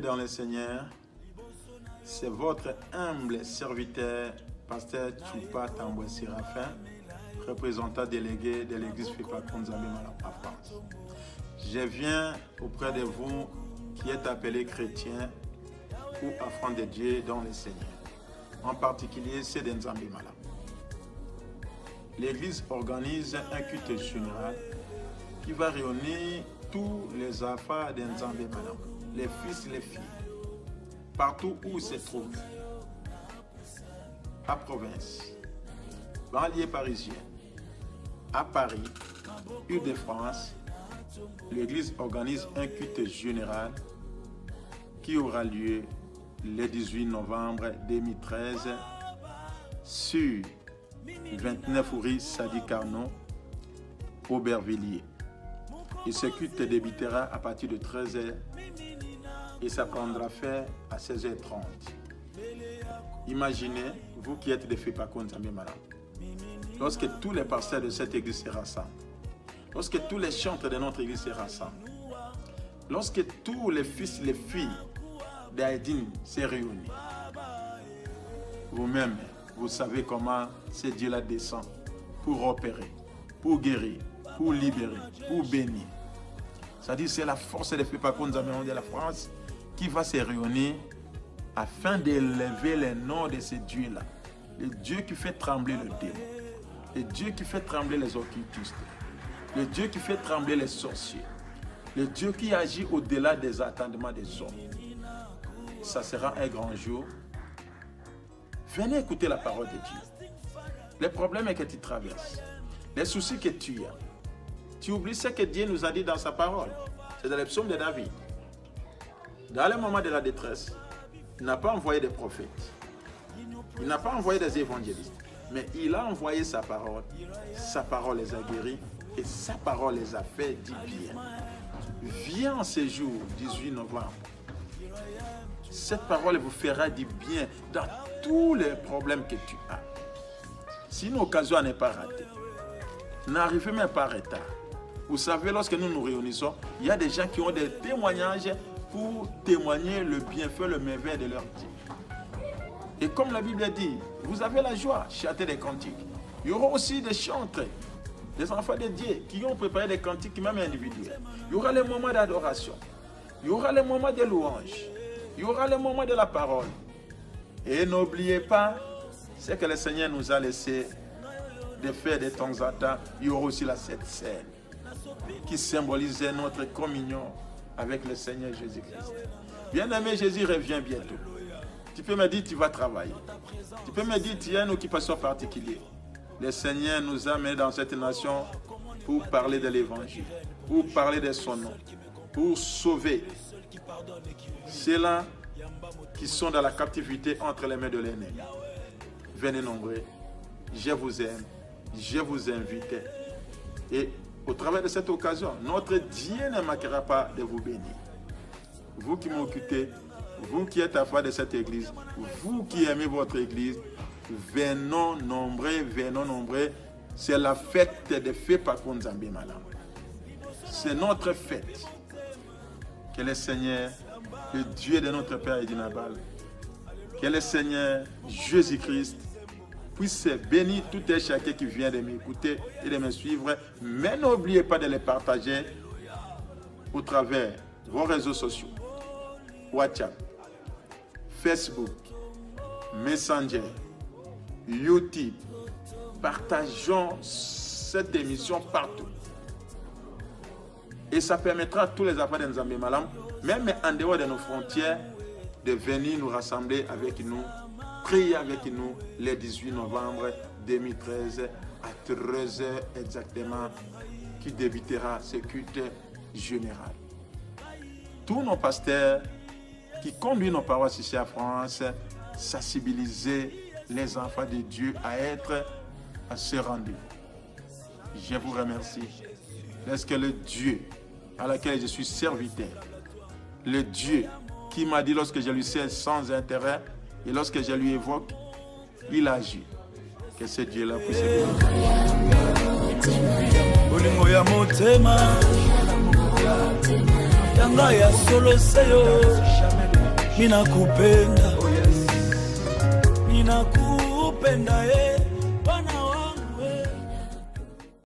dans le Seigneur, c'est votre humble serviteur, pasteur Tchoupa Tamboué Séraphin, représentant délégué de l'église Fepakon Nzambe Malam en France. Je viens auprès de vous qui êtes appelés chrétiens ou enfants de Dieu dans le Seigneur, en particulier ceux de Nzambe Malam. L'église organise un culte général qui va réunir tous les enfants de Nzambe Malam, les fils et les filles, partout où ils se trouvent, à province, banlieue parisienne, à Paris, Île-de-France. L'église organise un culte général qui aura lieu le 18 novembre 2013 sur 29 rue Sadi Carnot, Aubervilliers. Et ce culte débutera à partir de 13h et ça prendra fin à 16h30. Imaginez, vous qui êtes des Fepakon Nzambe Malam, lorsque tous les pasteurs de cette église se rassemblent, lorsque tous les chantres de notre église se rassemblent, lorsque tous les fils et les filles d'Aïdine se réunissent, vous-même, vous savez comment ce Dieu-là descend pour opérer, pour guérir, pour libérer, pour bénir. C'est-à-dire c'est la force des Fepakon Nzambe de la France qui va se réunir afin d'élever le nom de ce Dieu-là. Le Dieu qui fait trembler le démon. Le Dieu qui fait trembler les occultistes. Le Dieu qui fait trembler les sorciers. Le Dieu qui agit au-delà des attendements des hommes. Ça sera un grand jour. Venez écouter la parole de Dieu. Le problème est que tu traverses. Les soucis que tu as. Tu oublies ce que Dieu nous a dit dans sa parole. C'est dans les psaumes de David. Dans le moment de la détresse, il n'a pas envoyé des prophètes. Il n'a pas envoyé des évangélistes. Mais il a envoyé sa parole. Sa parole les a guéris. Et sa parole les a fait du bien. Viens ce jour, 18 novembre. Cette parole vous fera du bien dans tous les problèmes que tu as. Si une occasion n'est pas ratée, n'arrivez même pas en retard. Vous savez, lorsque nous nous réunissons, il y a des gens qui ont des témoignages pour témoigner le bienfait, le merveille de leur Dieu. Et comme la Bible dit, vous avez la joie, chantez des cantiques. Il y aura aussi des chantres, des enfants de Dieu qui ont préparé des cantiques même individuels. Il y aura les moments d'adoration. Il y aura les moments de louange. Il y aura les moments de la parole. Et n'oubliez pas ce que le Seigneur nous a laissé de faire de temps en temps. Il y aura aussi la Sainte Seine qui symbolisait notre communion avec le Seigneur Jésus-Christ. Bien-aimé, Jésus revient bientôt. Tu peux me dire tu vas travailler. Tu peux me dire tu as une occupation particulière. Le Seigneur nous a mis dans cette nation pour parler de l'évangile, pour parler de son nom, pour sauver ceux-là qui sont dans la captivité entre les mains de l'ennemi. Venez nombreux, je vous aime, je vous invite. Et au travers de cette occasion, notre Dieu ne manquera pas de vous bénir. Vous qui m'occupez, vous qui êtes à part de cette église, vous qui aimez votre église, venons nombreux, venons nombreux. C'est la fête des Fepakon Nzambe Malam. C'est notre fête. Que le Seigneur, le Dieu de notre Père Edinabal, que le Seigneur Jésus-Christ puisse bénir tout et chacun qui vient de m'écouter et de me suivre. Mais n'oubliez pas de les partager au travers de vos réseaux sociaux. WhatsApp, Facebook, Messenger, YouTube. Partageons cette émission partout. Et ça permettra à tous les enfants de Nzambe Malam, même en dehors de nos frontières, de venir nous rassembler avec nous, prier avec nous le 18 novembre 2013 à 13h exactement, qui débutera ce culte général. Tous nos pasteurs qui conduisent nos paroisses ici en France, sensibiliser les enfants de Dieu à être à ce rendez-vous. Je vous remercie. Est-ce que le Dieu à laquelle je suis serviteur, le Dieu qui m'a dit lorsque je lui sais sans intérêt et lorsque je lui évoque, il agit. Que ce Dieu-là puisse bénir. Minakupenda, minakupenda